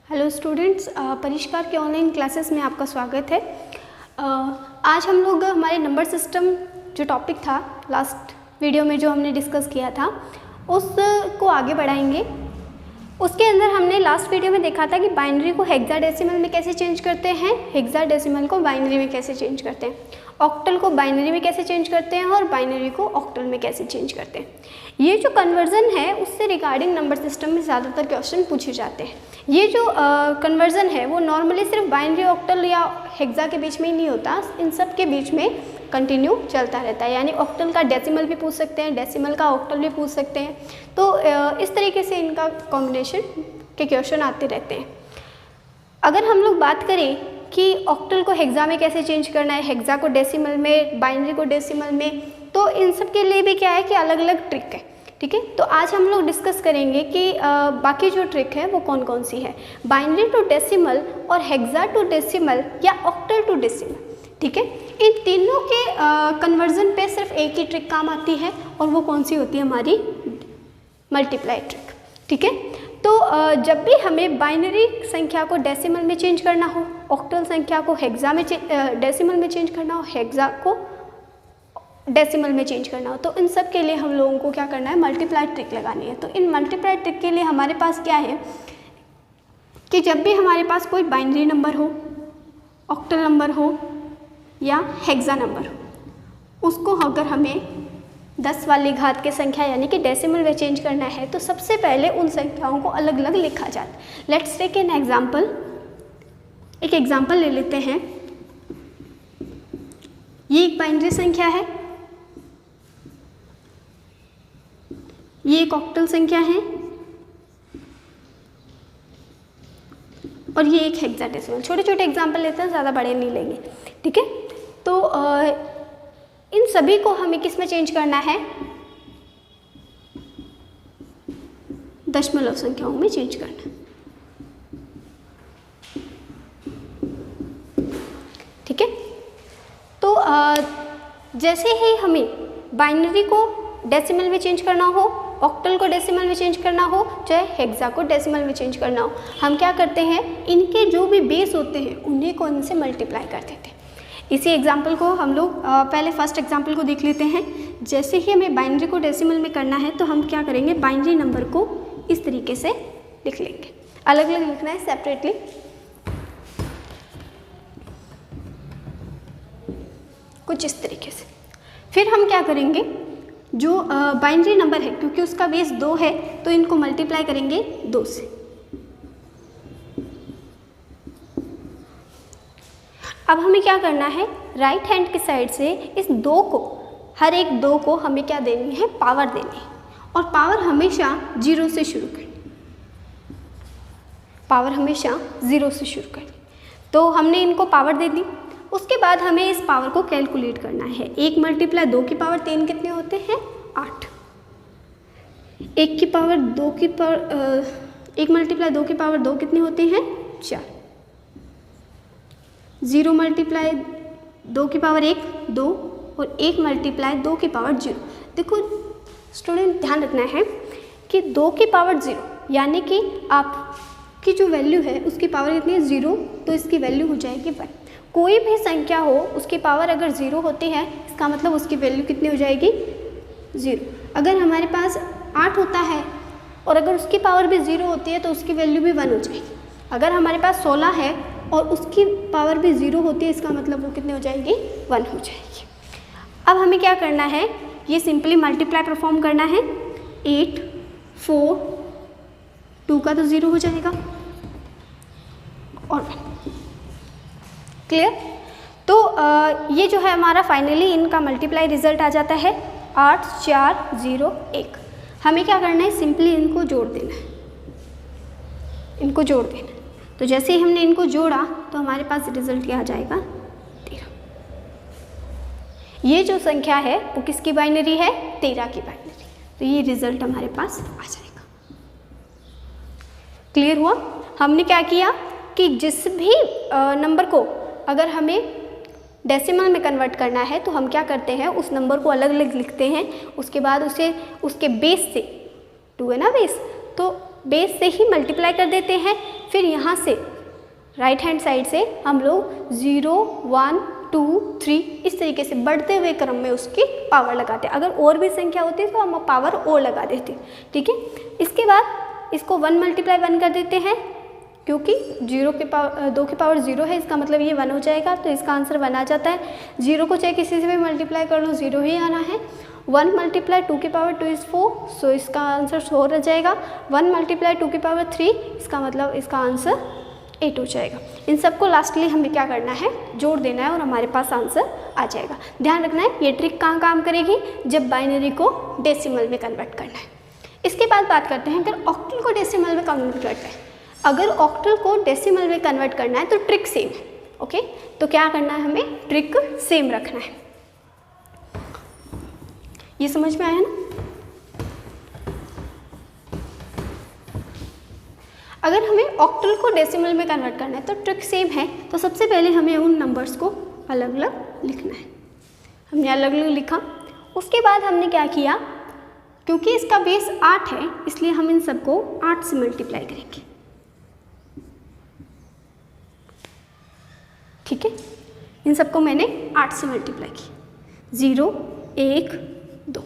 Hello students, परिष्कार के online classes में आपका स्वागत है। आज हम लोग हमारे नंबर सिस्टम जो टॉपिक था लास्ट वीडियो में जो हमने डिस्कस किया था उसको आगे बढ़ाएंगे। उसके अंदर हमने लास्ट वीडियो में देखा था कि बाइनरी को हेक्साडेसिमल में कैसे चेंज करते हैं, हेक्साडेसिमल को बाइनरी में कैसे चेंज करते हैं, ऑक्टल को बाइनरी में कैसे चेंज करते हैं और बाइनरी को ऑक्टल में कैसे चेंज करते हैं। ये जो कन्वर्जन है उससे रिगार्डिंग नंबर सिस्टम में ज़्यादातर क्वेश्चन पूछे जाते हैं। ये जो कन्वर्जन है वो नॉर्मली सिर्फ बाइनरी, ऑक्टल या हेक्सा के बीच में ही नहीं होता, इन सब के बीच में कंटिन्यू चलता रहता है। यानी ऑक्टल का डेसिमल भी पूछ सकते हैं, डेसिमल का ऑक्टल भी पूछ सकते हैं। तो इस तरीके से इनका कॉम्बिनेशन के क्वेश्चन आते रहते हैं। अगर हम लोग बात करें कि ऑक्टल को हेक्सा में कैसे चेंज करना है, हेक्सा को डेसिमल में, बाइनरी को डेसिमल में, तो इन सब के लिए भी क्या है कि अलग अलग ट्रिक है। ठीक है, तो आज हम लोग डिस्कस करेंगे कि बाकी जो ट्रिक है वो कौन कौन सी है, बाइनरी टू डेसिमल और हेक्सा टू डेसिमल या ऑक्टल टू डेसिमल। ठीक है, इन तीनों के कन्वर्जन पे सिर्फ एक ही ट्रिक काम आती है और वो कौन सी होती है, हमारी मल्टीप्लाई ट्रिक। ठीक है, तो जब भी हमें बाइनरी संख्या को डेसिमल में चेंज करना हो, ऑक्टल संख्या को हेक्सा में डेसिमल में चेंज करना हो, हेक्सा को डेसिमल में चेंज करना हो, तो इन सब के लिए हम लोगों को क्या करना है, मल्टीप्लाई ट्रिक लगानी है। तो इन मल्टीप्लाई ट्रिक के लिए हमारे पास क्या है कि जब भी हमारे पास कोई बाइनरी नंबर हो, ऑक्टल नंबर हो या हेक्सा नंबर हो, उसको अगर हमें 10 वाली घात की संख्या यानी कि डेसिमल में चेंज करना है तो सबसे पहले उन संख्याओं को अलग अलग लिखा जाता है। Let's take an example. एक एग्जाम्पल ले लेते हैं। ये एक बाइनरी संख्या है, ये एक ऑक्टल संख्या है और ये एक हेक्साडेसिमल। छोटे छोटे एग्जाम्पल लेते हैं, ज़्यादा बड़े नहीं लेंगे। ठीक है, तो इन सभी को हमें किस में चेंज करना है, दशमलव संख्याओं में चेंज करना है। ठीक है, तो जैसे ही हमें बाइनरी को डेसिमल में चेंज करना हो, ऑक्टल को डेसिमल में चेंज करना हो, चाहे हेक्सा को डेसिमल में चेंज करना हो, हम क्या करते हैं, इनके जो भी बेस होते हैं उन्हीं को इनसे मल्टीप्लाई कर देते हैं। इसी एग्जाम्पल को हम लोग पहले फर्स्ट एग्जाम्पल को देख लेते हैं। जैसे ही हमें बाइनरी को डेसिमल में करना है तो हम क्या करेंगे, बाइनरी नंबर को इस तरीके से लिख लेंगे। अलग अलग लिखना है, सेपरेटली। कुछ इस तरीके से। फिर हम क्या करेंगे, जो बाइनरी नंबर है क्योंकि उसका बेस 2 है तो इनको मल्टीप्लाई करेंगे 2 से। अब हमें क्या करना है, राइट हैंड की साइड से इस 2 को, हर एक 2 को हमें क्या देनी है, पावर देनी है। और पावर हमेशा 0 से शुरू करनी, पावर हमेशा 0 से शुरू करनी। तो हमने इनको पावर दे दी। उसके बाद हमें इस पावर को कैलकुलेट करना है। 1 मल्टीप्लाई 2 की पावर 3 कितने होते हैं, 8। 1 की पावर 2 की पावर 1 मल्टीप्लाई 2 की पावर 2 कितने होते हैं, 4। 0 मल्टीप्लाई 2 की पावर 1, 2 और 1 मल्टीप्लाई 2 की पावर 0। देखो स्टूडेंट, ध्यान रखना है कि 2 की पावर 0 यानी कि आपकी जो वैल्यू है उसकी पावर कितनी है, 0, तो इसकी वैल्यू हो जाएगी 1। कोई भी संख्या हो उसकी पावर अगर 0 होती है इसका मतलब उसकी वैल्यू कितनी हो जाएगी, 0। अगर हमारे पास 8 होता है और अगर उसकी पावर भी 0 होती है तो उसकी वैल्यू भी 1 हो जाएगी। अगर हमारे पास 16 है और उसकी पावर भी 0 होती है इसका मतलब वो कितनी हो जाएगी, 1 हो जाएगी। अब हमें क्या करना है, ये सिंपली मल्टीप्लाई परफॉर्म करना है। 8, 4, 2 का तो 0 हो जाएगा और 1। क्लियर? तो ये जो है हमारा फाइनली इनका मल्टीप्लाई रिजल्ट आ जाता है 8, 4, 0, 1। हमें क्या करना है, सिंपली इनको जोड़ देना है, इनको जोड़ देना है। तो जैसे ही हमने इनको जोड़ा तो हमारे पास रिजल्ट क्या आ जाएगा, 13। ये जो संख्या है वो किसकी बाइनरी है, 13 की बाइनरी। तो ये रिजल्ट हमारे पास आ जाएगा। क्लियर हुआ? हमने क्या किया कि जिस भी नंबर को अगर हमें डेसिमल में कन्वर्ट करना है तो हम क्या करते हैं, उस नंबर को अलग अलग लिखते हैं। उसके बाद उसे उसके बेस से, 2 है ना बेस, तो बेस से ही मल्टीप्लाई कर देते हैं। फिर यहाँ से राइट हैंड साइड से हम लोग 0 1 2 3 इस तरीके से बढ़ते हुए क्रम में उसकी पावर लगाते हैं। अगर और भी संख्या होती तो हम पावर और लगा देते, ठीक है। इसके बाद इसको 1 × 1 कर देते हैं, क्योंकि 2 की पावर 0 है, इसका मतलब ये 1 हो जाएगा, तो इसका आंसर 1 आ जाता है। 0 को चाहे किसी से भी मल्टीप्लाई कर लो 0 ही आना है। 1 × 2 की पावर 2 इज़ 4, सो इसका आंसर 4 आ जाएगा। 1 × 2 की पावर 3, इसका मतलब इसका आंसर 8 हो जाएगा। इन सबको लास्टली हमें क्या करना है, जोड़ देना है और हमारे पास आंसर आ जाएगा। ध्यान रखना है ये ट्रिक कहाँ काम करेगी, जब बाइनरी को डेसिमल में कन्वर्ट करना है। इसके बाद बात करते हैं अगर ऑक्टल को डेसिमल में कन्वर्ट करना है। अगर ऑक्टल को डेसिमल में कन्वर्ट करना है तो ट्रिक सेम है, ओके। तो क्या करना है, हमें ट्रिक सेम रखना है। ये समझ में आया ना। अगर हमें ऑक्टल को डेसिमल में कन्वर्ट करना है तो ट्रिक सेम है। तो सबसे पहले हमें उन नंबर्स को अलग अलग लिखना है। हमने अलग अलग लिखा, उसके बाद हमने क्या किया, क्योंकि इसका बेस 8 है इसलिए हम इन सबको 8 से मल्टीप्लाई करेंगे, ठीक है। इन सबको मैंने 8 से मल्टीप्लाई की, 0 1 2,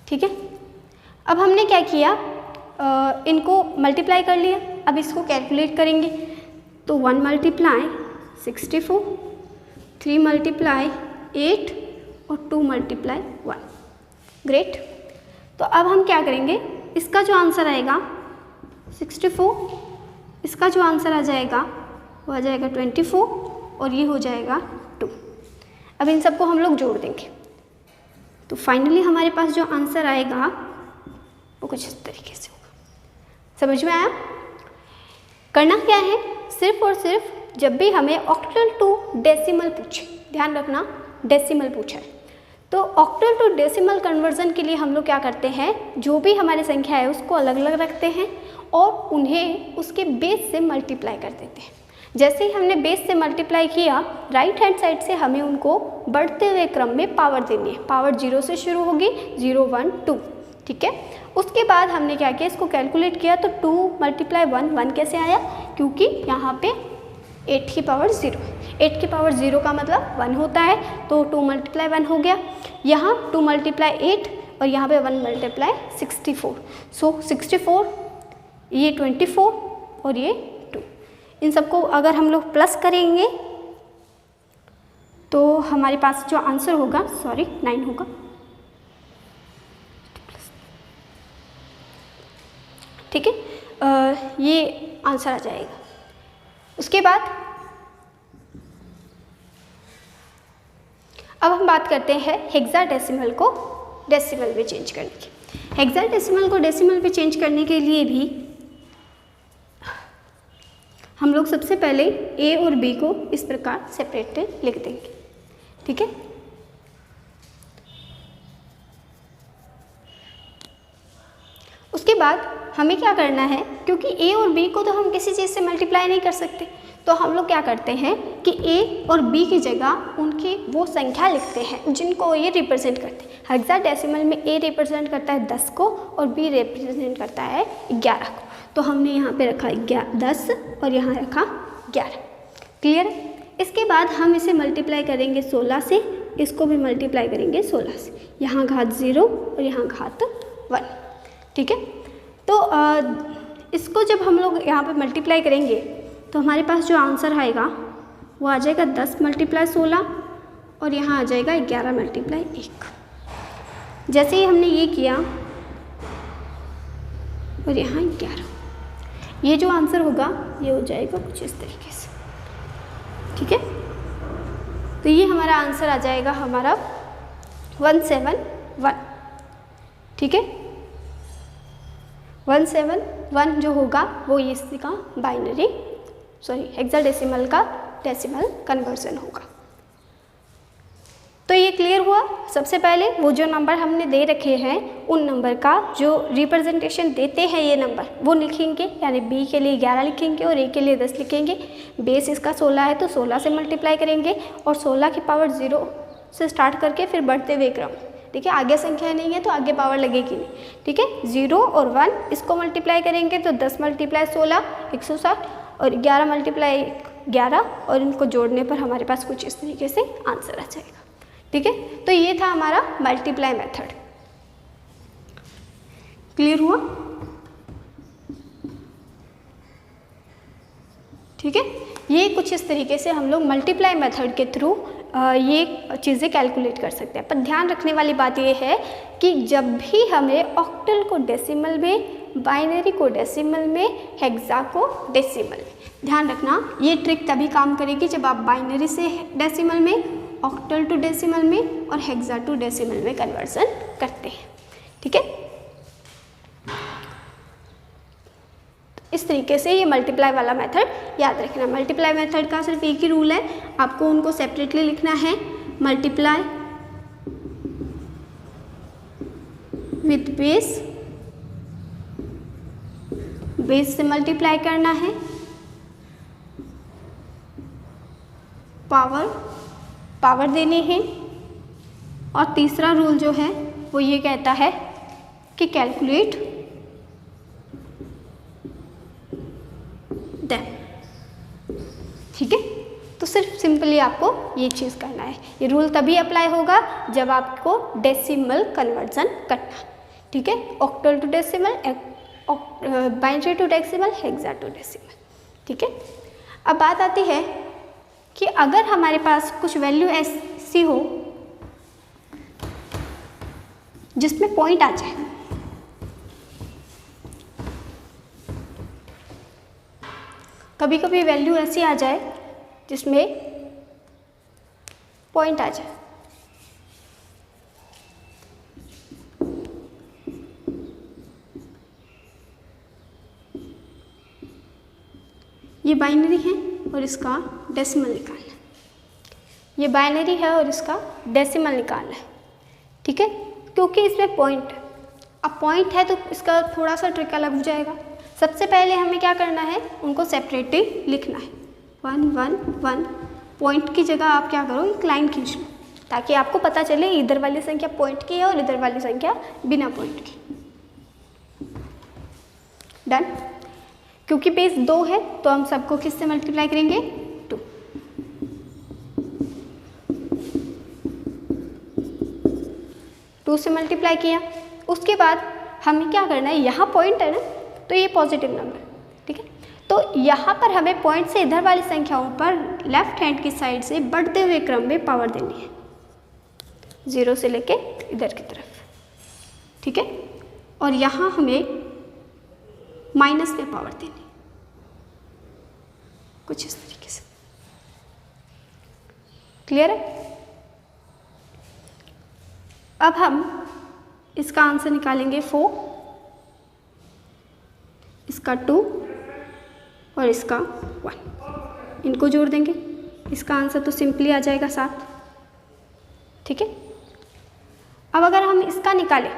ठीक है। अब हमने क्या किया, इनको मल्टीप्लाई कर लिया। अब इसको कैलकुलेट करेंगे तो 1 × 64, 3 × 8 और 2 × 1। ग्रेट। तो अब हम क्या करेंगे, इसका जो आंसर आएगा 64, इसका जो आंसर आ जाएगा वो आ जाएगा 24 और ये हो जाएगा 2। अब इन सबको हम लोग जोड़ देंगे तो फाइनली हमारे पास जो आंसर आएगा वो कुछ इस तरीके से होगा। समझ में आया। करना क्या है, सिर्फ और सिर्फ जब भी हमें ऑक्टल टू डेसिमल पूछे, ध्यान रखना डेसिमल पूछा है, तो ऑक्टल टू डेसिमल कन्वर्जन के लिए हम लोग क्या करते हैं, जो भी हमारी संख्या है उसको अलग अलग रखते हैं और उन्हें उसके बेस से मल्टीप्लाई कर देते हैं। जैसे ही हमने बेस से मल्टीप्लाई किया, राइट हैंड साइड से हमें उनको बढ़ते हुए क्रम में पावर देनी है। पावर 0 से शुरू होगी, 0 1 2, ठीक है। उसके बाद हमने क्या किया, इसको कैलकुलेट किया तो 2 × 1 1 कैसे आया, क्योंकि यहाँ पे 8 की पावर 0, 8 की पावर 0 का मतलब 1 होता है, तो 2 × 1 हो गया। यहाँ 2 × 8 और यहाँ पे 1 × 64, सो 64, ये 24 और ये 2। इन सबको अगर हम लोग प्लस करेंगे तो हमारे पास जो आंसर होगा 9 होगा, ठीक है। ये आंसर आ जाएगा। उसके बाद अब हम बात करते हैं हेक्साडेसिमल को डेसिमल में चेंज करने की। हेक्साडेसिमल को डेसिमल में चेंज करने के लिए भी हम लोग सबसे पहले ए और बी को इस प्रकार सेपरेट लिख देंगे, ठीक है। उसके बाद हमें क्या करना है, क्योंकि ए और बी को तो हम किसी चीज़ से मल्टीप्लाई नहीं कर सकते, तो हम लोग क्या करते हैं कि ए और बी की जगह उनकी वो संख्या लिखते हैं जिनको ये रिप्रेजेंट करते हैं। हेक्साडेसिमल में ए रिप्रेजेंट करता है 10 को और बी रिप्रेजेंट करता है 11 को, तो हमने यहाँ पे रखा 10 और यहाँ रखा 11। क्लियर है। इसके बाद हम इसे मल्टीप्लाई करेंगे 16 से, इसको भी मल्टीप्लाई करेंगे 16 से, यहाँ घात 0 और यहाँ घात 1, ठीक है। तो इसको जब हम लोग यहाँ पे मल्टीप्लाई करेंगे तो हमारे पास जो आंसर आएगा वो आ जाएगा 10 × 16 और यहाँ आ जाएगा 11 × 1। जैसे ही हमने ये किया और यहाँ 11, ये जो आंसर होगा ये हो जाएगा कुछ इस तरीके से, ठीक है। तो ये हमारा आंसर आ जाएगा हमारा 171, ठीक है। 171 जो होगा वो इसका बाइनरी हेक्साडेसिमल का डेसिमल कन्वर्जन होगा। तो ये क्लियर हुआ। सबसे पहले वो जो नंबर हमने दे रखे हैं उन नंबर का जो रिप्रेजेंटेशन देते हैं ये नंबर वो लिखेंगे, यानी बी के लिए 11 लिखेंगे और ए के लिए 10 लिखेंगे। बेस इसका 16 है तो 16 से मल्टीप्लाई करेंगे और 16 की पावर 0 से स्टार्ट करके फिर बढ़ते हुए क्रम ठीक है, आगे संख्या नहीं है तो आगे पावर लगेगी नहीं, ठीक है। 0 और 1 इसको मल्टीप्लाई करेंगे तो 10 मल्टीप्लाई 16 160 और 11 मल्टीप्लाई 11 और इनको जोड़ने पर हमारे पास कुछ इस तरीके से आंसर आ जाएगा, ठीक है। तो ये था हमारा मल्टीप्लाई मेथड। क्लियर हुआ? ठीक है, ये कुछ इस तरीके से हम लोग मल्टीप्लाई मेथड के थ्रू ये चीज़ें कैलकुलेट कर सकते हैं। पर ध्यान रखने वाली बात ये है कि जब भी हमें ऑक्टल को डेसिमल में, बाइनरी को डेसिमल में, हेक्सा को डेसिमल में, ध्यान रखना ये ट्रिक तभी काम करेगी जब आप बाइनरी से डेसिमल में, ऑक्टल टू डेसिमल में और हेक्सा टू डेसिमल में कन्वर्जन करते हैं, ठीक है। इस तरीके से ये मल्टीप्लाई वाला मेथड याद रखना। मल्टीप्लाई मेथड का सिर्फ एक ही रूल है, आपको उनको सेपरेटली लिखना है। मल्टीप्लाई विथ बेस, बेस से मल्टीप्लाई करना है, पावर, पावर देनी है, और तीसरा रूल जो है वो ये कहता है कि कैलकुलेट देम, ठीक है। तो सिर्फ सिंपली आपको ये चीज़ करना है। ये रूल तभी अप्लाई होगा जब आपको डेसिमल कन्वर्जन करना है, ठीक है। Octal to decimal, binary to decimal, hexa to decimal, ठीक है। अब बात आती है कि अगर हमारे पास कुछ वैल्यू ऐसी हो जिसमें पॉइंट आ जाए, कभी कभी वैल्यू ऐसी आ जाए जिसमें पॉइंट आ जाए, ये बाइनरी है और इसका डेसिमल निकालना है, ये बाइनरी है और इसका डेसिमल निकालना है, ठीक है। क्योंकि इसमें पॉइंट, अब पॉइंट है तो इसका थोड़ा सा ट्रिक अलग हो जाएगा। सबसे पहले हमें क्या करना है, उनको सेपरेटली लिखना है। 1 1 1 पॉइंट की जगह आप क्या करो, एक लाइन खींच लो ताकि आपको पता चले इधर वाली संख्या पॉइंट की है और इधर वाली संख्या बिना पॉइंट की। डन। क्योंकि बेस 2 है तो हम सबको किससे मल्टीप्लाई करेंगे, 2। टू से मल्टीप्लाई किया, उसके बाद हमें क्या करना है, यहाँ पॉइंट है ना तो ये पॉजिटिव नंबर, ठीक है। तो यहाँ पर हमें पॉइंट से इधर वाली संख्याओं पर लेफ्ट हैंड की साइड से बढ़ते हुए क्रम में पावर देनी है, 0 से लेके इधर की तरफ, ठीक है। और यहाँ हमें माइनस में पावर देनी, कुछ इस तरीके से। क्लियर है? अब हम इसका आंसर निकालेंगे 4, इसका 2 और इसका 1, इनको जोड़ देंगे, इसका आंसर तो सिंपली आ जाएगा 7, ठीक है। अब अगर हम इसका निकालें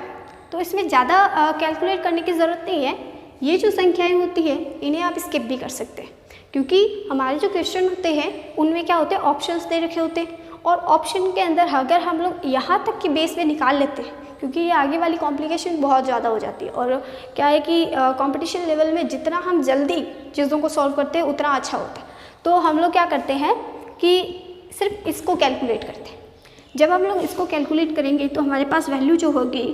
तो इसमें ज़्यादा कैलकुलेट करने की ज़रूरत नहीं है। ये जो संख्याएं होती है इन्हें आप स्किप भी कर सकते हैं, क्योंकि हमारे जो क्वेश्चन होते हैं उनमें क्या होते हैं, ऑप्शंस दे रखे होते हैं, और ऑप्शन के अंदर अगर हम लोग यहाँ तक की बेस में निकाल लेते हैं, क्योंकि ये आगे वाली कॉम्प्लिकेशन बहुत ज़्यादा हो जाती है, और क्या है कि कंपटीशन लेवल में जितना हम जल्दी चीज़ों को सॉल्व करते हैं उतना अच्छा होता है। तो हम लोग क्या करते हैं कि सिर्फ इसको कैलकुलेट करते हैं। जब हम लोग इसको कैलकुलेट करेंगे तो हमारे पास वैल्यू जो होगी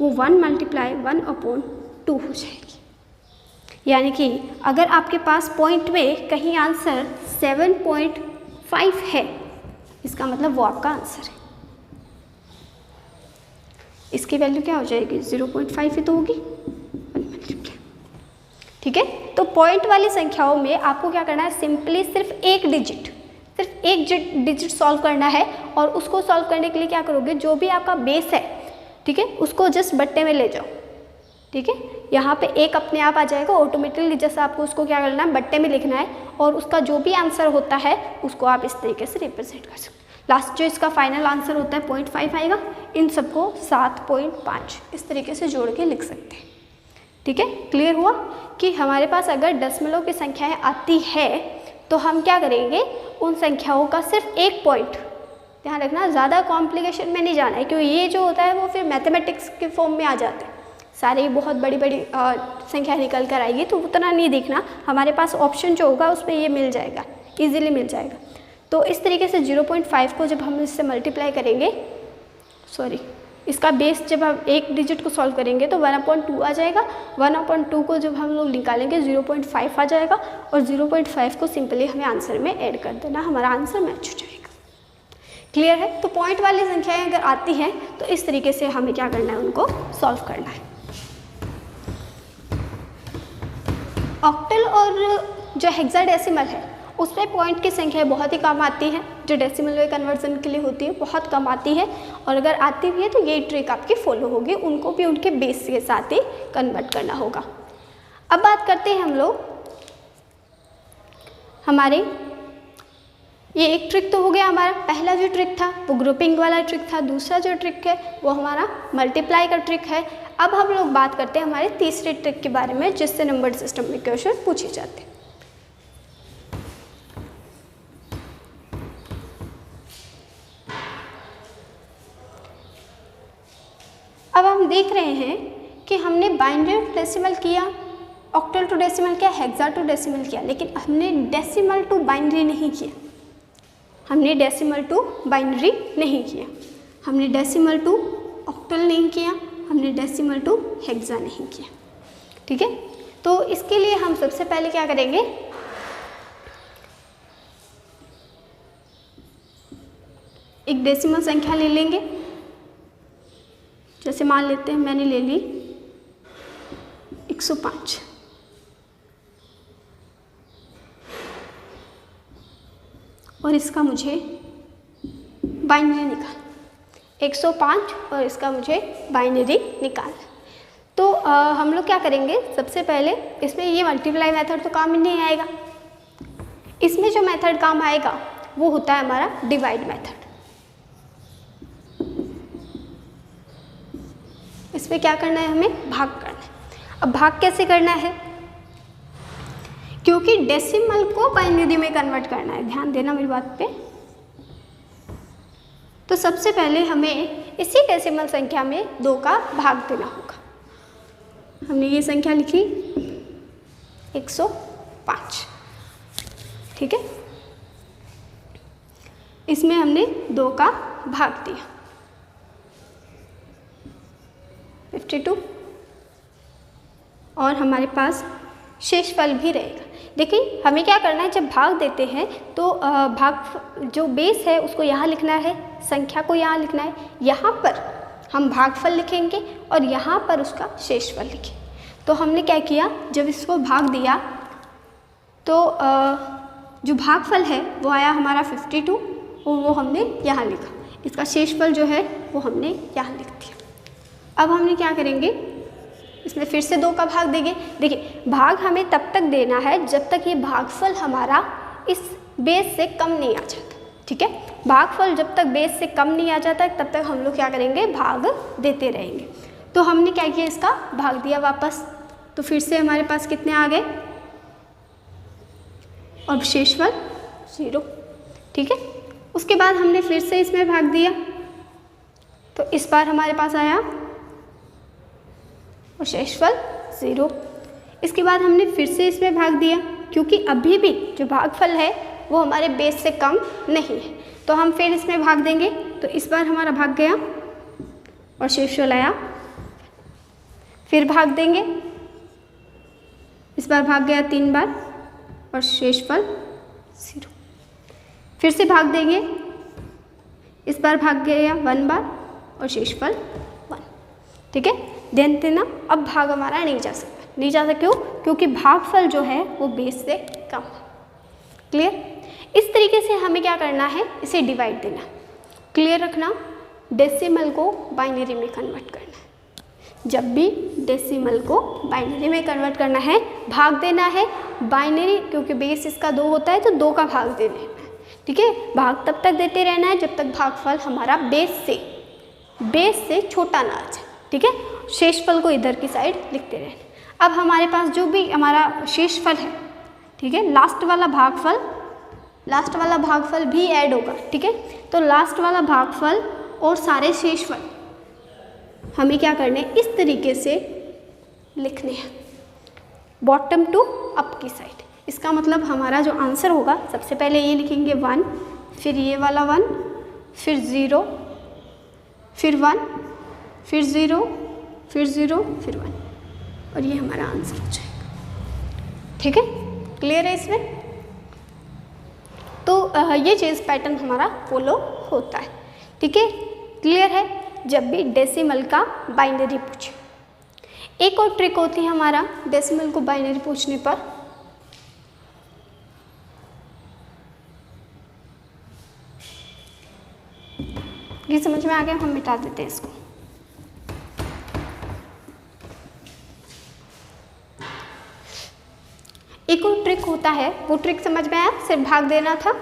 वो 1 मल्टीप्लाई 1/2 हो जाएगी। यानी कि अगर आपके पास पॉइंट में कहीं आंसर 7.5 है, इसका मतलब वो आपका आंसर है। इसकी वैल्यू क्या हो जाएगी, 0.5 ही तो होगी, 1 मल्टीप्लाई, ठीक है। तो पॉइंट वाली संख्याओं में आपको क्या करना है, सिंपली सिर्फ एक डिजिट सॉल्व करना है, और उसको सॉल्व करने के लिए क्या करोगे, जो भी आपका बेस है, ठीक है, उसको जस्ट बट्टे में ले जाओ, ठीक है। यहाँ पे एक अपने आप आ जाएगा ऑटोमेटिकली, जैसे आपको उसको क्या करना है, बट्टे में लिखना है, और उसका जो भी आंसर होता है उसको आप इस तरीके से रिप्रेजेंट कर सकते हो। लास्ट जो इसका फाइनल आंसर होता है 0.5 आएगा, इन सबको 7.5 इस तरीके से जोड़ के लिख सकते हैं, ठीक है। क्लियर हुआ कि हमारे पास अगर दशमलव की संख्याएं आती है तो हम क्या करेंगे, उन संख्याओं का सिर्फ एक पॉइंट, ध्यान रखना, ज़्यादा कॉम्प्लिकेशन में नहीं जाना है, क्योंकि ये जो होता है वो फिर मैथमेटिक्स के फॉर्म में आ जाते हैं, सारी बहुत बड़ी बड़ी संख्या निकल कर आएगी, तो उतना नहीं देखना। हमारे पास ऑप्शन जो होगा उसमें ये मिल जाएगा, ईजिली मिल जाएगा। तो इस तरीके से 0.5 को जब हम इससे मल्टीप्लाई करेंगे, इसका बेस जब हम एक डिजिट को सॉल्व करेंगे तो 1/2 आ जाएगा। 1/2 को जब हम लोग निकालेंगे 0.5 आ जाएगा, और 0.5 को सिंपली हमें आंसर में ऐड कर देना, हमारा आंसर मैच हो जाएगा। क्लियर है? तो पॉइंट वाली संख्याएं अगर आती हैं तो इस तरीके से हमें क्या करना है, उनको सॉल्व करना है। ऑक्टल और जो हेक्साडेसिमल है उसमें पॉइंट की संख्या बहुत ही कम आती है, जो डेसिमल में कन्वर्जन के लिए होती है बहुत कम आती है, और अगर आती भी है तो ये ट्रिक आपकी फॉलो होगी, उनको भी उनके बेस के साथ ही कन्वर्ट करना होगा। अब बात करते हैं हम लोग हमारे, ये एक ट्रिक तो हो गया हमारा, पहला जो ट्रिक था वो ग्रुपिंग वाला ट्रिक था, दूसरा जो ट्रिक है वो हमारा मल्टीप्लाई का ट्रिक है। अब हम लोग बात करते हैं हमारे तीसरे ट्रिक के बारे में, जिससे नंबर सिस्टम में क्वेश्चन पूछे जाते हैं। अब हम देख रहे हैं कि हमने बाइनरी टू डेसिमल किया, ऑक्टल टू डेसिमल किया, हेक्सा टू डेसिमल किया, लेकिन हमने डेसिमल टू बाइनरी नहीं किया, हमने डेसिमल टू बाइनरी नहीं किया, हमने डेसिमल टू ऑक्टल नहीं किया, हमने डेसिमल टू हेक्सा नहीं किया। ठीक है, तो इसके लिए हम सबसे पहले क्या करेंगे, एक डेसिमल संख्या ले लेंगे। जैसे मान लेते हैं मैंने ले ली 105, और इसका मुझे बाइनरी निकाल, 105 और इसका मुझे बाइनरी निकाल। तो हम लोग क्या करेंगे, सबसे पहले इसमें ये मल्टीप्लाई मेथड तो काम नहीं आएगा, इसमें जो मेथड काम आएगा वो होता है हमारा डिवाइड मेथड। इसमें क्या करना है, हमें भाग करना है। अब भाग कैसे करना है, क्योंकि डेसिमल को बाइनरी में कन्वर्ट करना है, ध्यान देना मेरी बात पे। तो सबसे पहले हमें इसी डेसिमल संख्या में 2 का भाग देना होगा। हमने ये संख्या लिखी 105, ठीक है, इसमें हमने 2 का भाग दिया 52, और हमारे पास शेषफल भी रहेगा। देखिए हमें क्या करना है, जब भाग देते हैं तो भाग जो बेस है उसको यहाँ लिखना है, संख्या को यहाँ लिखना है, यहाँ पर हम भागफल लिखेंगे और यहाँ पर उसका शेषफल लिखें। तो हमने क्या किया, जब इसको भाग दिया तो जो भागफल है वो आया हमारा 52, और वो हमने यहाँ लिखा, इसका शेषफल जो है वो हमने यहाँ लिख दिया। अब हमने क्या करेंगे, इसमें फिर से 2 का भाग देंगे। देखिए भाग हमें तब तक देना है जब तक ये भागफल हमारा इस बेस से कम नहीं आ जाता। ठीक है, भागफल जब तक बेस से कम नहीं आ जाता तब तक हम लोग क्या करेंगे, भाग देते रहेंगे। तो हमने क्या किया, इसका भाग दिया वापस, तो फिर से हमारे पास कितने आ गए, और शेषफल 0। ठीक है, उसके बाद हमने फिर से इसमें भाग दिया, तो इस बार हमारे पास आया और शेषफल 0। इसके बाद हमने फिर से इसमें भाग दिया, क्योंकि अभी भी जो भागफल है वो हमारे बेस से कम नहीं है, तो हम फिर इसमें भाग देंगे। तो इस बार हमारा भाग गया और शेषफल आया, फिर भाग देंगे, इस बार भाग गया 3 बार और शेषफल 0। फिर से भाग देंगे, इस बार भाग गया 1 बार और शेषफल 1। ठीक है, ध्यान देना, अब भाग हमारा नहीं जा सकता, क्यों, क्योंकि भागफल जो है वो बेस से कम है। क्लियर, इस तरीके से हमें क्या करना है, इसे डिवाइड देना। क्लियर रखना, डेसिमल को बाइनरी में कन्वर्ट करना है। जब भी डेसिमल को बाइनरी में कन्वर्ट करना है, भाग देना है बाइनरी, क्योंकि बेस इसका 2 होता है तो 2 का भाग दे देना है। ठीक है, भाग तब तक देते रहना है जब तक भागफल हमारा बेस से छोटा ना आ जाए। ठीक है, शेषफल को इधर की साइड लिखते रहना। अब हमारे पास जो भी हमारा शेषफल है, ठीक है, लास्ट वाला भागफल लास्ट वाला भागफल भी ऐड होगा, ठीक है। तो लास्ट वाला भागफल और सारे शेषफल हमें क्या करने हैं, इस तरीके से लिखने हैं, बॉटम टू अप की साइड। इसका मतलब हमारा जो आंसर होगा, सबसे पहले ये लिखेंगे 1, फिर ये वाला 1, फिर 0, फिर 1, फिर 0, फिर 0, फिर 1, और ये हमारा आंसर हो जाएगा, ठीक है। क्लियर है इसमें? तो ये चीज़ पैटर्न हमारा फॉलो होता है, ठीक है। क्लियर है? जब भी डेसिमल का बाइनरी पूछे। एक और ट्रिक होती है हमारा डेसिमल को बाइनरी पूछने पर, ये समझ में आ गया, हम मिटा देते हैं इसको। एक और ट्रिक होता है, वो ट्रिक समझ में आया, सिर्फ भाग देना था।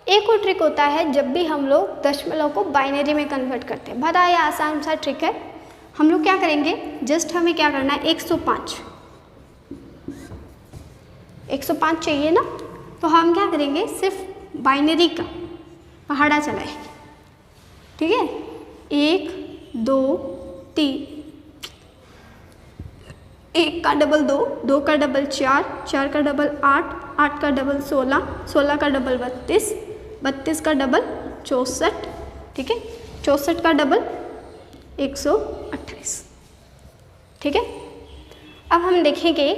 एक और ट्रिक होता है जब भी हम लोग दशमलव को बाइनरी में कन्वर्ट करते हैं। बड़ा ये आसान सा ट्रिक है। हम लोग क्या करेंगे, जस्ट हमें क्या करना है, 105 चाहिए ना, तो हम क्या करेंगे, सिर्फ बाइनरी का पहाड़ा चलाएंगे, ठीक है। 1 2 3, 1 का डबल 2, 2 का डबल 4, 4 का डबल 8, 8 का डबल 16, 16 का डबल 32, 32 का डबल 64, ठीक है। 64 का डबल 128, ठीक है। अब हम देखेंगे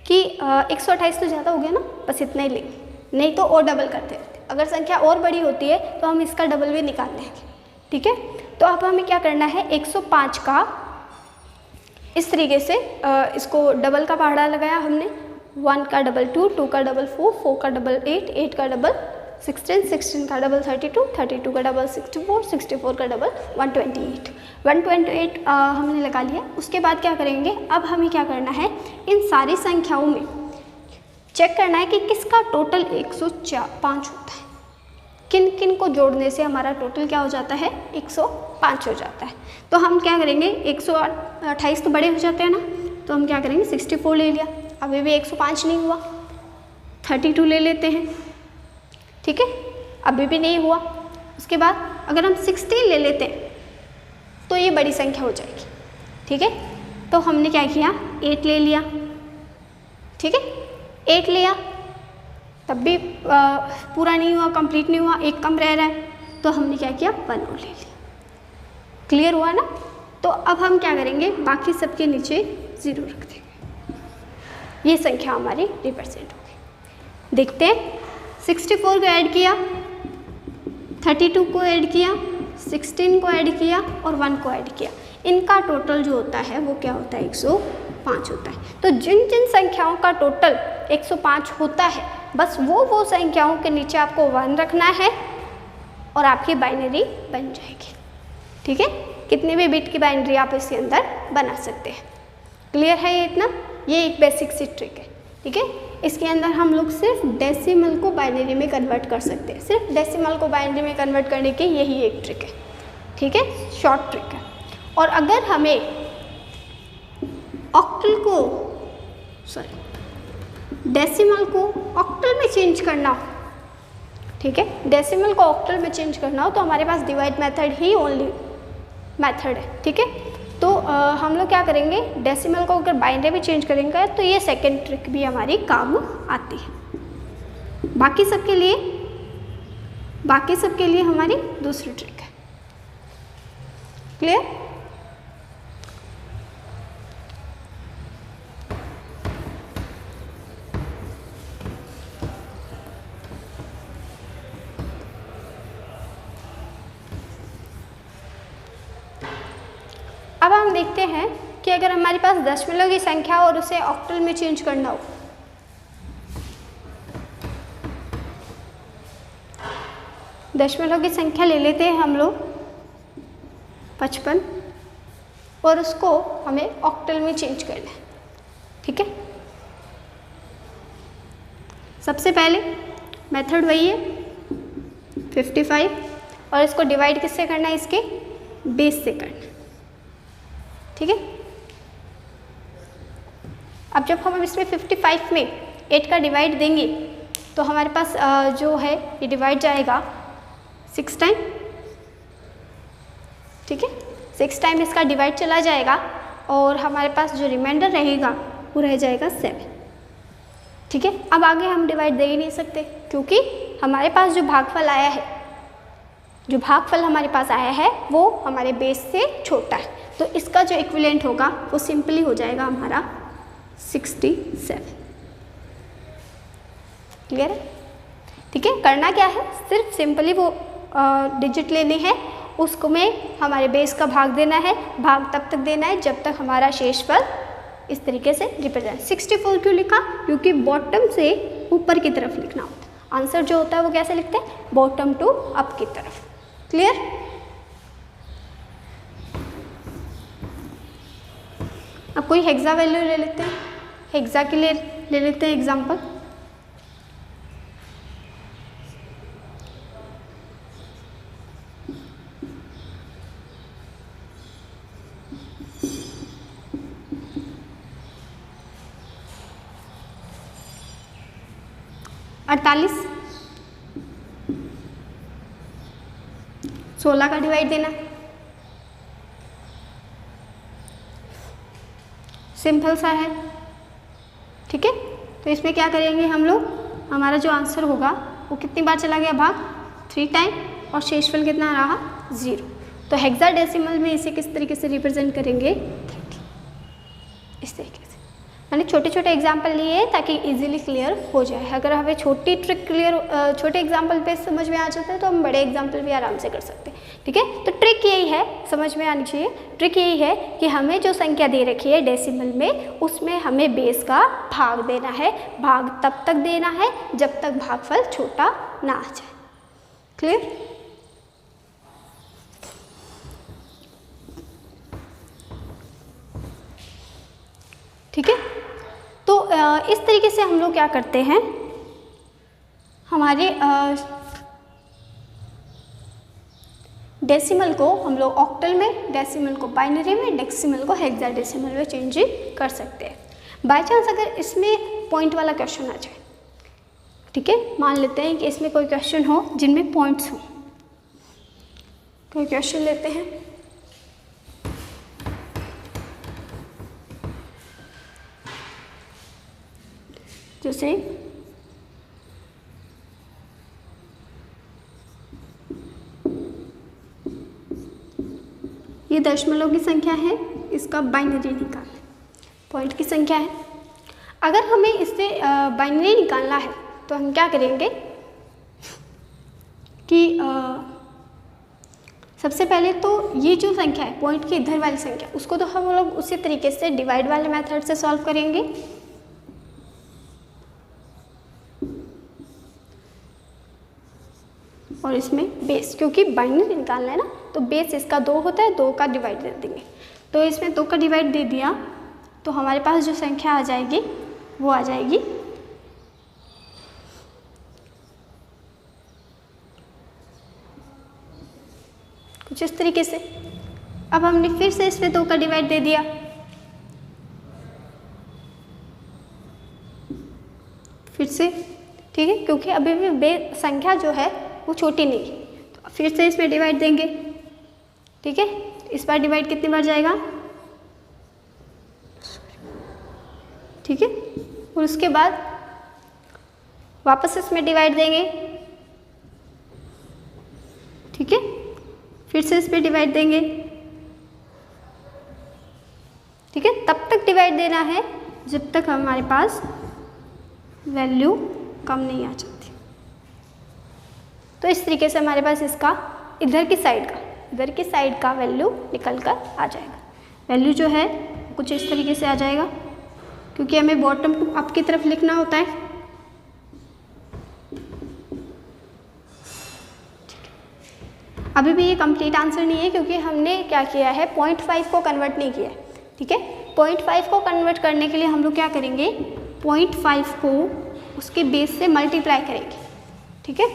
कि 128 तो ज़्यादा हो गया ना, बस इतना ही लेंगे, नहीं तो और डबल करते रहते। अगर संख्या और बड़ी होती है तो हम इसका डबल भी निकाल लेंगे, ठीक है। तो अब हमें क्या करना है, 105 का इस तरीके से इसको डबल का पहाड़ा लगाया हमने। 1 का डबल 2, 2 का डबल 4, 4 का डबल 8, 8 का डबल 16, 16 का डबल 32, 32 का डबल 64, 64 का डबल 128, 128 हमने लगा लिया। उसके बाद क्या करेंगे, अब हमें क्या करना है, इन सारी संख्याओं में चेक करना है कि किसका टोटल 105 होता है। किन किन को जोड़ने से हमारा टोटल क्या हो जाता है, 105 हो जाता है। तो हम क्या करेंगे, 128 तो बड़े हो जाते हैं ना, तो हम क्या करेंगे, 64 ले लिया, अभी भी 105 नहीं हुआ, 32 ले लेते हैं, ठीक है, अभी भी नहीं हुआ। उसके बाद अगर हम 16 ले लेते हैं तो ये बड़ी संख्या हो जाएगी, ठीक है। तो हमने क्या किया, 8 ले लिया, ठीक है, 8 लिया, तब भी पूरा नहीं हुआ, कंप्लीट नहीं हुआ, एक कम रह रहा है, तो हमने क्या किया, 1 और ले लिया। क्लियर हुआ ना? तो अब हम क्या करेंगे, बाकी सबके नीचे 0 रख देंगे, ये संख्या हमारी रिप्रेजेंट होगी। देखते हैं, 64 को ऐड किया, 32 को ऐड किया, 16 को ऐड किया और 1 को ऐड किया, इनका टोटल जो होता है वो क्या होता है, 105 होता है। तो जिन जिन संख्याओं का टोटल 105 होता है, बस वो संख्याओं के नीचे आपको 1 रखना है और आपकी बाइनरी बन जाएगी, ठीक है। कितने भी बिट की बाइनरी आप इसके अंदर बना सकते हैं। क्लियर है ये इतना? ये एक बेसिक सी ट्रिक है, ठीक है। इसके अंदर हम लोग सिर्फ डेसिमल को बाइनरी में कन्वर्ट कर सकते हैं, सिर्फ डेसिमल को बाइनरी में कन्वर्ट करने की यही एक ट्रिक है, ठीक है, शॉर्ट ट्रिक है। और अगर हमें ऑक्टल को डेसिमल को ऑक्टल में चेंज करना हो, ठीक है, डेसिमल को ऑक्टल में चेंज करना हो, तो हमारे पास डिवाइड मेथड ही ओनली मेथड है, ठीक है। तो हम लोग क्या करेंगे, डेसिमल को अगर बाइनरी में चेंज करेंगे तो ये सेकंड ट्रिक भी हमारी काम आती है। बाकी सबके लिए हमारी दूसरी ट्रिक है। क्लियर? अब हम देखते हैं कि अगर हमारे पास दशमलव की संख्या और उसे ऑक्टल में चेंज करना हो, दशमलव की संख्या ले लेते हैं हम लोग 55 और उसको हमें ऑक्टल में चेंज करना है, ठीक है। सबसे पहले मेथड वही है 55 और इसको डिवाइड किससे करना है, इसके बेस से करना है, ठीक है। अब जब हम इसमें 55 में 8 का डिवाइड देंगे तो हमारे पास जो है ये डिवाइड जाएगा 6 टाइम, ठीक है, 6 टाइम इसका डिवाइड चला जाएगा और हमारे पास जो रिमाइंडर रहेगा वो रह जाएगा 7, ठीक है। अब आगे हम डिवाइड दे ही नहीं सकते क्योंकि हमारे पास जो भागफल आया है, जो भागफल हमारे पास आया है वो हमारे बेस से छोटा है, तो इसका जो इक्विवेलेंट होगा वो सिंपली हो जाएगा हमारा 67। क्लियर है? ठीक है, करना क्या है, सिर्फ सिंपली वो डिजिट लेने हैं, उसको में हमारे बेस का भाग देना है, भाग तब तक देना है जब तक हमारा शेषफल इस तरीके से रिप्रेजेंट। 64 क्यों लिखा? क्योंकि बॉटम से ऊपर की तरफ लिखना होता है। आंसर जो होता है वो कैसे लिखते हैं? बॉटम टू अप की तरफ। क्लियर? अब कोई हेक्सा वैल्यू ले लेते हैं, हेक्सा के लिए ले लेते हैं एग्जाम्पल। अड़तालीस 16 का डिवाइड देना, सिंपल सा है, ठीक है। तो इसमें क्या करेंगे हम लोग, हमारा जो आंसर होगा वो कितनी बार चला गया भाग? 3 टाइम, और शेषफल कितना रहा? 0। तो हेक्साडेसिमल में इसे किस तरीके से रिप्रेजेंट करेंगे? 30, इस तरीके से। मैंने छोटे छोटे एग्जाम्पल लिए ताकि इजीली क्लियर हो जाए। अगर हमें छोटी ट्रिक क्लियर छोटे एग्जाम्पल पे समझ में आ जाता है तो हम बड़े एग्जाम्पल भी आराम से कर सकते हैं, ठीक है। तो ट्रिक यही है, समझ में आनी चाहिए, ट्रिक यही है कि हमें जो संख्या दे रखी है डेसिमल में, उसमें हमें बेस का भाग देना है। भाग तब तक देना है जब तक भागफल छोटा ना आ जाए। क्लियर? ठीक है। तो इस तरीके से हम लोग क्या करते हैं, हमारे डेसिमल को हम लोग ऑक्टल में, डेसिमल को बाइनरी में, डेसिमल को हेक्साडेसिमल में चेंज कर सकते हैं। बाय चांस अगर इसमें पॉइंट वाला क्वेश्चन आ जाए, ठीक है, मान लेते हैं कि इसमें कोई क्वेश्चन हो जिनमें पॉइंट्स हो, कोई क्वेश्चन लेते हैं, जैसे ये दशमलव की संख्या है, इसका बाइनरी निकालना है, पॉइंट की संख्या है। अगर हमें इससे बाइनरी निकालना है तो हम क्या करेंगे कि सबसे पहले तो ये जो संख्या है पॉइंट के इधर वाली संख्या, उसको तो हम लोग उसी तरीके से डिवाइड वाले मेथड से सॉल्व करेंगे। और इसमें बेस, क्योंकि बाइनरी निकालना है ना, तो बेस इसका 2 होता है, 2 का डिवाइड दे देंगे। तो इसमें 2 का डिवाइड दे दिया तो हमारे पास जो संख्या आ जाएगी वो आ जाएगी कुछ इस तरीके से। अब हमने फिर से इसमें 2 का डिवाइड दे दिया, फिर से, ठीक है, क्योंकि अभी भी संख्या जो है वो छोटी नहीं है, तो फिर से इसमें डिवाइड देंगे, ठीक है। इस बार डिवाइड कितनी बार जाएगा? ठीक है, और उसके बाद वापस इसमें डिवाइड देंगे, ठीक है, फिर से इसमें डिवाइड देंगे, ठीक है। तब तक डिवाइड देना है जब तक हमारे पास वैल्यू कम नहीं आ जाती। तो इस तरीके से हमारे पास इसका इधर की साइड का वैल्यू निकल कर आ जाएगा। वैल्यू जो है कुछ इस तरीके से आ जाएगा, क्योंकि हमें बॉटम टू अप की तरफ लिखना होता है। अभी भी ये कंप्लीट आंसर नहीं है, क्योंकि हमने क्या किया है, 0.5 को कन्वर्ट नहीं किया है, ठीक है। 0.5 को कन्वर्ट करने के लिए हम लोग क्या करेंगे, 0.5 को उसके बेस से मल्टीप्लाई करेंगे, ठीक है।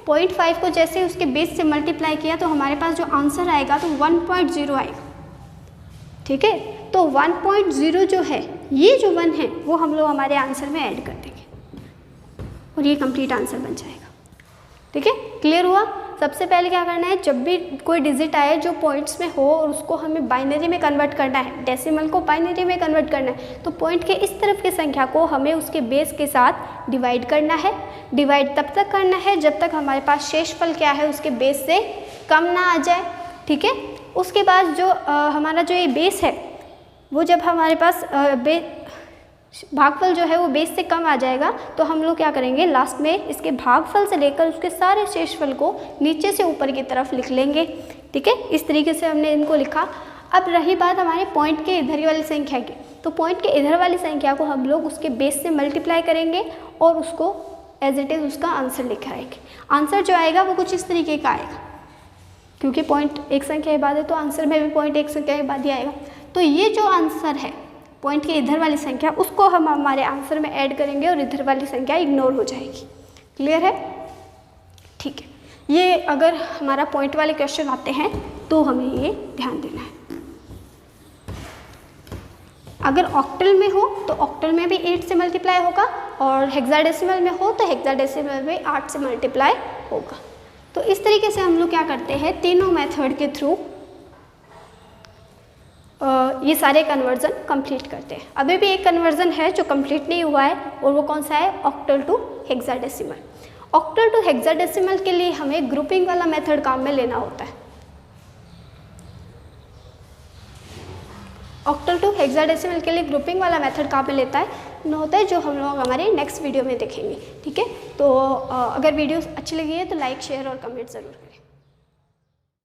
0.5 को जैसे उसके बेस से मल्टीप्लाई किया तो हमारे पास जो आंसर आएगा तो 1.0 आएगा, ठीक है। तो 1.0 जो है, ये जो 1 है वो हम लोग हमारे आंसर में ऐड कर देंगे, और ये कंप्लीट आंसर बन जाएगा। ठीक है, क्लियर हुआ। सबसे पहले क्या करना है, जब भी कोई डिजिट आए जो पॉइंट्स में हो और उसको हमें बाइनरी में कन्वर्ट करना है, डेसिमल को बाइनरी में कन्वर्ट करना है, तो पॉइंट के इस तरफ की संख्या को हमें उसके बेस के साथ डिवाइड करना है। डिवाइड तब तक करना है जब तक हमारे पास शेषफल क्या है उसके बेस से कम ना आ जाए। ठीक है, उसके बाद जो हमारा जो ये बेस है वो जब हमारे पास भागफल जो है वो बेस से कम आ जाएगा तो हम लोग क्या करेंगे, लास्ट में इसके भागफल से लेकर उसके सारे शेषफल को नीचे से ऊपर की तरफ लिख लेंगे। ठीक है, इस तरीके से हमने इनको लिखा। अब रही बात हमारे पॉइंट के इधर वाली संख्या की, तो पॉइंट के इधर वाली संख्या को हम लोग उसके बेस से मल्टीप्लाई करेंगे और उसको एज इट इज़ उसका आंसर लिख आएंगे। आंसर जो आएगा वो कुछ इस तरीके का आएगा, क्योंकि पॉइंट एक संख्या के बाद है तो आंसर में भी पॉइंट एक संख्या के बाद ही आएगा। तो ये जो आंसर है पॉइंट के इधर वाली संख्या, उसको हम हमारे आंसर में ऐड करेंगे और इधर वाली संख्या इग्नोर हो जाएगी। क्लियर है? ठीक है, ये अगर हमारा पॉइंट वाले क्वेश्चन आते हैं तो हमें ये ध्यान देना है। अगर ऑक्टल में हो तो ऑक्टल में भी 8 से मल्टीप्लाई होगा और हेक्साडेसिमल में हो तो हेक्साडेसिमल में 8 से मल्टीप्लाई होगा। तो इस तरीके से हम लोग क्या करते हैं, तीनों मेथड के थ्रू ये सारे कन्वर्जन कंप्लीट करते हैं। अभी भी एक कन्वर्जन है जो कंप्लीट नहीं हुआ है और वो कौन सा है, octal to hexadecimal. Octal to hexadecimal के लिए हमें ग्रुपिंग वाला मेथड काम में लेना होता है। ऑक्टल टू हेक्साडेसिमल के लिए ग्रुपिंग वाला मेथड काम में लेता है जो हम लोग हमारे नेक्स्ट वीडियो में देखेंगे। ठीक है, तो अगर वीडियो अच्छी लगी है तो लाइक शेयर और कमेंट ज़रूर करें।